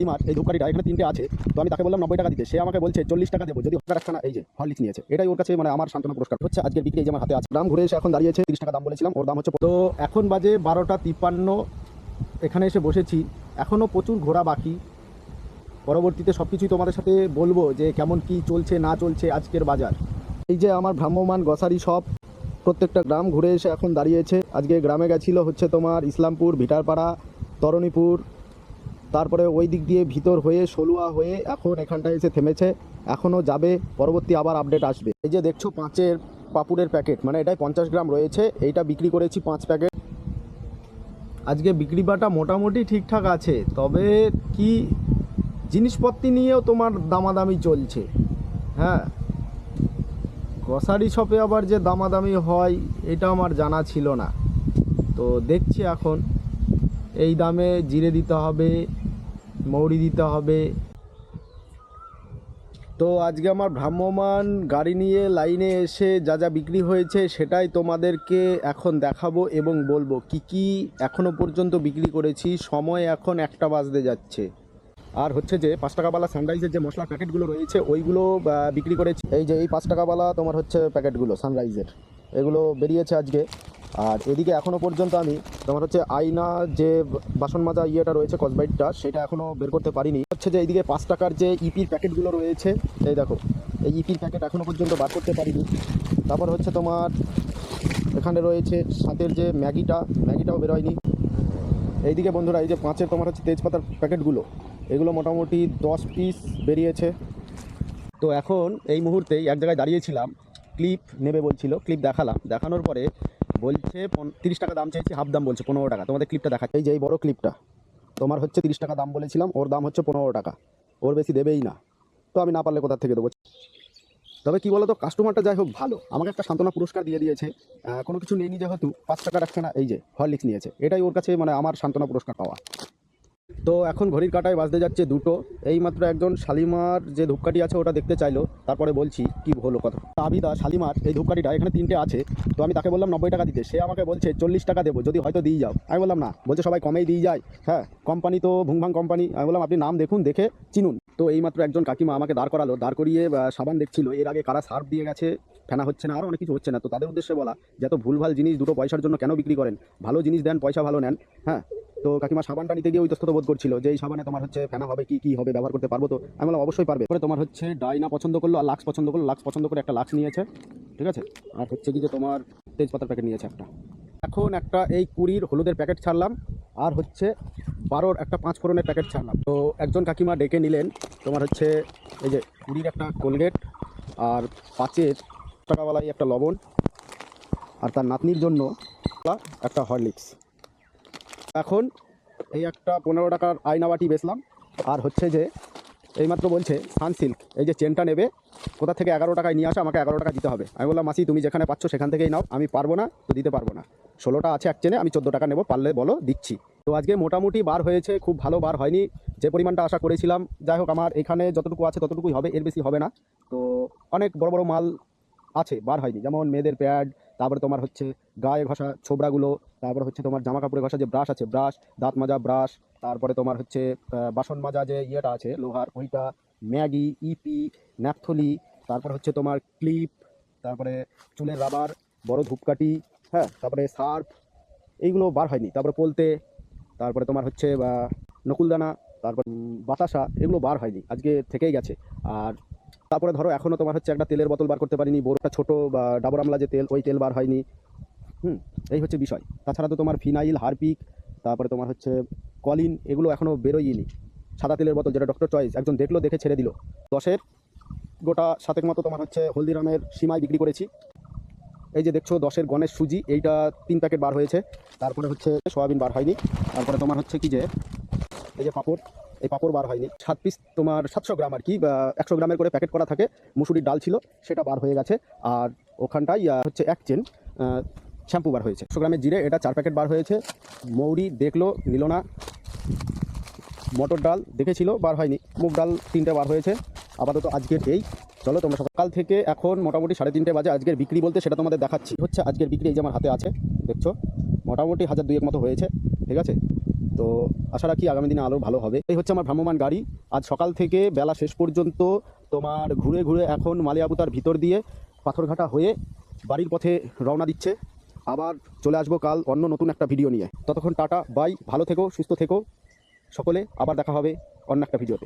এই ধূপকাঠিটা এখানে 3টে আছে, তো আমি তাকে বললাম 90 টাকা দিতে, সে আমাকে বলছে 40 টাকা দেবো যদি একখানা এই যে হরলিক্স নিয়েছে। এটাই ওর কাছে মানে আমার সান্ত্বনা পুরস্কার হচ্ছে আজকের বিক্রি। এই যে আমার হাতে আছে, দাম ঘুরে এসে এখন দাঁড়িয়েছে 30 টাকা দাম বলেছিলাম, ওর দাম হচ্ছে। তো এখন বাজে 12টা 53, এখানে এসে বসেছি, এখনও প্রচুর ঘোরা বাকি। পরবর্তীতে সব কিছুই তোমাদের সাথে বলবো যে কেমন কি চলছে না চলছে আজকের বাজার। এই যে আমার ভ্রাম্যমান গ্রসারি শপ, প্রত্যেকটা গ্রাম ঘুরে এসে এখন দাঁড়িয়েছে। আজকে গ্রামে গেছিল হচ্ছে তোমার ইসলামপুর, ভিটারপাড়া, তরণীপুর, তারপরে ওই দিক দিয়ে ভিতর হয়ে সলুয়া হয়ে এখন এখানটায় এসে থেমেছে, এখনও যাবে, পরবর্তী আবার আপডেট আসবে। এই যে দেখছো 5-এর পাপুরের প্যাকেট, মানে এটাই 50 গ্রাম রয়েছে, এইটা বিক্রি করেছি 5 প্যাকেট। আজকে বিক্রি বাটা মোটামুটি ঠিকঠাক আছে, তবে কি জিনিসপত্র নিয়েও তোমার দামাদামি চলছে। হ্যাঁ, গ্রসারি শপে আবার যে দামাদামি হয় এটা আমার জানা ছিল না, তো দেখছি এখন এই দামে জিরে দিতে হবে, মৌরি দিতে হবে। তো আজকে আমার ভ্রাম্যমান গাড়ি নিয়ে লাইনে এসে যা যা বিক্রি হয়েছে সেটাই তোমাদেরকে এখন দেখাবো এবং বলবো কি কি এখনও পর্যন্ত বিক্রি করেছি। সময় এখন 1টা বাজতে যাচ্ছে। আর হচ্ছে যে 5 টাকাওয়ালা সানরাইজের যে মশলা প্যাকেটগুলো রয়েছে ওইগুলো বিক্রি করেছি। এই যে এই 5 টাকাওয়ালা তোমার হচ্ছে প্যাকেটগুলো সানরাইজের, এগুলো বেরিয়েছে আজকে। আর এদিকে এখনও পর্যন্ত আমি তোমার হচ্ছে আয়না যে বাসন মাজা ইয়েটা রয়েছে কসবাইটটা, সেটা এখনও বের করতে পারিনি। হচ্ছে যে এইদিকে 5 টাকার যে ইপির প্যাকেটগুলো রয়েছে, এই দেখো এই ইপির প্যাকেট এখনও পর্যন্ত বার করতে পারিনি। তারপর হচ্ছে তোমার এখানে রয়েছে সাথের যে ম্যাগিটাও বেরোয়নি। এইদিকে বন্ধুরা এই যে 5-এর তোমার হচ্ছে তেজপাতার প্যাকেটগুলো, এগুলো মোটামুটি 10 পিস বেরিয়েছে। তো এখন এই মুহূর্তেই এক জায়গায় দাঁড়িয়েছিলাম, ক্লিপ নেবে বলছিল, ক্লিপ দেখালাম, দেখানোর পরে বলছে 30 টাকা দাম চাইছি, হাফ দাম বলছে 15 টাকা। তোমাদের ক্লিপটা দেখাচ্ছে, এই যে এই বড় ক্লিপটা তোমার হচ্ছে 30 টাকা দাম বলেছিলাম, ওর দাম হচ্ছে 15 টাকা, ওর বেশি দেবেই না। তো আমি না পারলে কোথা থেকে দেবো। তবে কি বলো তো, কাস্টমারটা যাই হোক ভালো, আমাকে একটা সান্ত্বনা পুরস্কার দিয়ে দিয়েছে। কোনো কিছু নেইনি যেহেতু 5 টাকার একখানা এই যে হরলিক্স নিয়েছে, এটাই ওর কাছে মানে আমার সান্ত্বনা পুরস্কার পাওয়া। তো এখন ঘড়ির কাঁটায় বাজতে যাচ্ছে 2টো। এইমাত্র একজন শালিমার যে ধূপকাঠি আছে ওটা দেখতে চাইলো, তারপরে বলছি কি হলো কথা। আবিদা শালিমার এই ধূপকাঠিটা এখানে 3টে আছে, তো আমি তাকে বললাম 90 টাকা দিতে, সে আমাকে বলছে 40 টাকা দেবো যদি হয়তো দিয়ে যাও। আমি বললাম না, বলছে সবাই কমেই দিয়ে যায়, হ্যাঁ কোম্পানি তো ভুংভাং কোম্পানি। আমি বললাম আপনি নাম দেখুন, দেখে চিনুন। তো এইমাত্র একজন কাকিমা আমাকে দাঁড় করালো, দাঁড় করিয়ে সাবান দেখছিল, এর আগে কারা সার্ফ দিয়ে গেছে, ফেনা হচ্ছে না, আরও অনেক কিছু হচ্ছে না। তো তাদের উদ্দেশ্যে বলা যে এত ভুলভাল জিনিস 2টো পয়সার জন্য কেন বিক্রি করেন, ভালো জিনিস দেন, পয়সা ভালো নেন। হ্যাঁ, তো কাকিমা সাবানটা নিতে গিয়ে ইতস্তত বোধ করছিল যে এই সাবানে তোমার হচ্ছে ফেনা হবে কি হবে, ব্যবহার করতে পারবো? তো আমি বললাম অবশ্যই পারবে। পরে তোমার হচ্ছে ডাইনা পছন্দ করলো আর লাক্স পছন্দ করলো, লাক্স পছন্দ করে একটা লাক্স নিয়েছে, ঠিক আছে। আর হচ্ছে কি যে তোমার তেজপাতার প্যাকেট নিয়েছে একটা। এখন একটা এই 20-র হলুদের প্যাকেট ছাড়লাম, আর হচ্ছে 12-র একটা 5 ফোড়নের প্যাকেট ছাড়লাম। তো একজন কাকিমা ডেকে নিলেন তোমার হচ্ছে এই যে 20-র একটা কোলগেট আর 5-এর টাকাওয়ালাই একটা লবণ, আর তার নাতনির জন্য একটা হরলিক্স। এখন এই একটা 15 টাকার আয়না বাটি বেচলাম। আর হচ্ছে যে এইমাত্র বলছে সানসিল্ক এই যে চেনটা নেবে, কোথা থেকে 11 টাকায় নিয়ে আসা, আমাকে 11 টাকা দিতে হবে। আমি বললাম মাসি তুমি যেখানে পাচ্ছ সেখান থেকেই নাও, আমি পারবো না তো দিতে পারবো না। 16টা আছে এক চেনে, আমি 14 টাকা নেবো, পারলে বলো দিচ্ছি। তো আজকে মোটামুটি বার হয়েছে, খুব ভালো বার হয়নি, যে পরিমাণটা আশা করেছিলাম। যাই হোক আমার এখানে যতটুকু আছে ততটুকুই হবে, এর বেশি হবে না। তো অনেক বড় বড় মাল আছে, বার হয়নি, যেমন মেয়েদের প্যাড, তারপরে তোমার হচ্ছে গায়ে ঘষা ছোবড়াগুলো, তারপরে হচ্ছে তোমার জামা কাপড়ে ঘষা যে ব্রাশ আছে ব্রাশ, দাঁত মাজা ব্রাশ, তারপরে তোমার হচ্ছে বাসন মাজা যে ইয়েটা আছে লোহার ওইটা, ম্যাগি, ইপি, ন্যাপথলি, তারপর হচ্ছে তোমার ক্লিপ, তারপরে চুলের রাবার, বড় ধূপকাঠি, হ্যাঁ, তারপরে সার্ফ, এইগুলো বার হয়নি। তারপরে পোলতে, তারপরে তোমার হচ্ছে নকুলদানা, তারপর বাতাসা, এগুলো বার হয়নি, আজকে থেকেই গেছে। আর তারপরে ধরো এখনও তোমার হচ্ছে একটা তেলের বোতল বার করতে পারিনি, বড়টা ছোটো বা ডাবর আমলা যে তেল, ওই তেল বার হয়নি। এই হচ্ছে বিষয়। তাছাড়া তো তোমার ফিনাইল, হারপিক, তারপরে তোমার হচ্ছে কলিন, এগুলো এখনও বেরোয়নি। সাদা তেলের বোতল যেটা ডক্টর চয়েস, একজন দেখলো দেখে ছেড়ে দিল। 10-এর গোটা 7-এর মতো তোমার হচ্ছে হলদিরামের সীমায় বিক্রি করেছি। এই যে দেখছো 10-এর গণেশ সুজি, এইটা 3 প্যাকেট বার হয়েছে। তারপরে হচ্ছে সয়াবিন বার হয়নি। তারপরে তোমার হচ্ছে কি যে এই যে পাঁপড়, এই পাঁপড় বার হয়নি। 7 পিস তোমার 700 গ্রাম আর কি, 100 গ্রামের করে প্যাকেট করা থাকে, মুসুরির ডাল ছিল, সেটা বার হয়ে গেছে। আর ওখানটাই হচ্ছে 1 চেন শ্যাম্পু বার হয়েছে। 100 গ্রামের জিরে, এটা 4 প্যাকেট বার হয়েছে। মৌরি দেখলো নিল না। মটর ডাল দেখেছিল, বার হয়নি। মুগ ডাল 3টে বার হয়েছে। আপাতত আজকের এই, চলো তোমরা সকাল থেকে এখন মোটামুটি 3:30 বাজে। আজকের বিক্রি বলতে সেটা তোমাদের দেখাচ্ছি। হচ্ছে আজকের বিক্রি এই যে আমার হাতে আছে, দেখছো মোটামুটি 1002 মতো হয়েছে, ঠিক আছে। তো আশা রাখি আগামী দিনে আরও ভালো হবে। এই হচ্ছে আমার ভ্রাম্যমাণ গাড়ি। আজ সকাল থেকে বেলা শেষ পর্যন্ত তোমার ঘুরে ঘুরে এখন মালিয়াপুতার ভিতর দিয়ে পাথরঘাটা হয়ে বাড়ির পথে রওনা দিচ্ছে। আবার চলে আসবো কাল অন্য নতুন একটা ভিডিও নিয়ে। ততক্ষণ টাটা বাই, ভালো থেকো, সুস্থ থেকো সকলে। আবার দেখা হবে অন্য একটা ভিডিওতে।